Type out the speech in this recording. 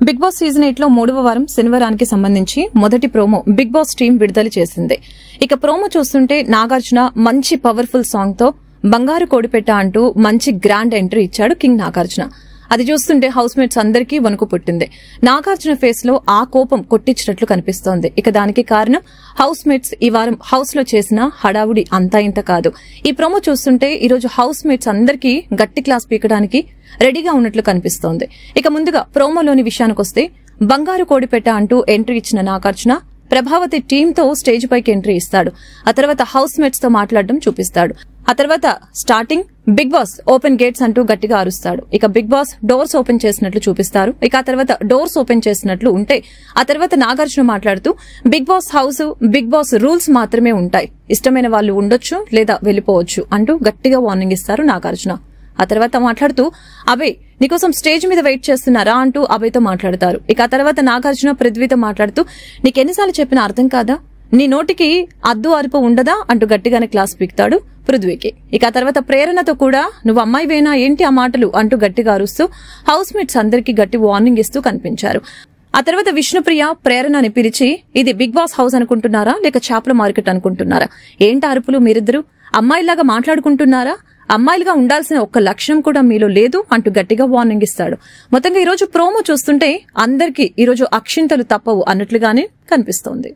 Big boss season 8 లో 3వ వారం శనివారానికి సంబంధించి మొదటి ప్రోమో బిగ్ బాస్ టీం విడుదల చేసింది. ఇక ప్రోమో చూస్తుంటే నాగార్జున మంచి పవర్ఫుల్ సాంగ్ తో బంగారు కోడిపెట్ట అంటూ మంచి గ్రాండ్ ఎంట్రీ ఇచ్చాడు కింగ్ నాగార్జున. అది చూస్తుంటే హౌస్ మేట్స్ అందరికీ వణుకు పుట్టింది. నాగార్జున ఫేస్ లో ఆ కోపం కొట్టించినట్లు కనిపిస్తోంది. ఇక దానికి కారణం హౌస్ మేట్స్ ఈ వారం హౌస్ లో చేసిన హడావుడి అంతా ఇంత కాదు. ఈ ప్రోమో చూస్తుంటే ఈ రోజు హౌస్ మేట్స్ అందరికీ గట్టి క్లాస్ పీకడానికి రెడీగా ఉన్నట్లు కనిపిస్తోంది. ఇక ముందుగా ప్రోమోలోని విషయానికొస్తే బంగారు కోడిపెట్ట అంటూ ఎంట్రీ ఇచ్చిన నాగార్జున ప్రభావతి టీంతో స్టేజ్ పైకి ఎంట్రీ ఇస్తాడు. ఆ తర్వాత హౌస్ మేట్స్ తో మాట్లాడడం చూపిస్తాడు. ఆ తర్వాత starting Bigg Boss open gates అంటూ గట్టిగా అరుస్తాడు. ఇక బిగ్ బాస్ డోర్స్ ఓపెన్ చేసినట్లు చూపిస్తారు. ఇక ఆ తర్వాత డోర్స్ ఓపెన్ చేసినట్లు ఉంటే ఆ తర్వాత నాగార్జున మాట్లాడుతూ Bigg Boss house Bigg Boss rules మాత్రమే ఉంటాయి, ఇష్టమైన వాళ్ళు ఉండొచ్చు లేదా వెళ్లిపోవచ్చు అంటూ గట్టిగా వార్నింగ్ ఇస్తారు నాగార్జున. ఆ తర్వాత మాట్లాడుతూ అభయ్ నీకోసం స్టేజ్ మీద వెయిట్ చేస్తున్నారా అంటూ అభయ్తో మాట్లాడతారు. ఇక ఆ తర్వాత నాగార్జున పృథ్వీతో మాట్లాడుతూ నీకెన్నిసార్లు చెప్పినా అర్థం కాదా, నీ నోటికి అద్దు అరుపు ఉండదా అంటూ గట్టిగానే క్లాస్ పీకుతాడు పృథ్వీకి. ఇక ఆ తర్వాత ప్రేరణతో కూడా నువ్వు అమ్మాయివేనా ఏంటి ఆ మాటలు అంటూ గట్టిగా అరుస్తూ హౌస్ మేట్స్ అందరికీ గట్టి వార్నింగ్ ఇస్తూ కనిపించారు. ఆ తర్వాత విష్ణుప్రియ ప్రేరణని పిలిచి ఇది బిగ్ బాస్ హౌస్ అనుకుంటున్నారా లేక చేపల మార్కెట్ అనుకుంటున్నారా, ఏంటి అరుపులు, మీరిద్దరు అమ్మాయిలాగా మాట్లాడుకుంటున్నారా, అమ్మాయిలుగా ఉండాల్సిన ఒక్క లక్షణం కూడా మీలో లేదు అంటూ గట్టిగా వార్నింగ్ ఇస్తాడు. మొత్తంగా ఈ రోజు ప్రోమో చూస్తుంటే అందరికీ ఈ రోజు అక్షింతలు తప్పవు అన్నట్లుగానే కనిపిస్తోంది.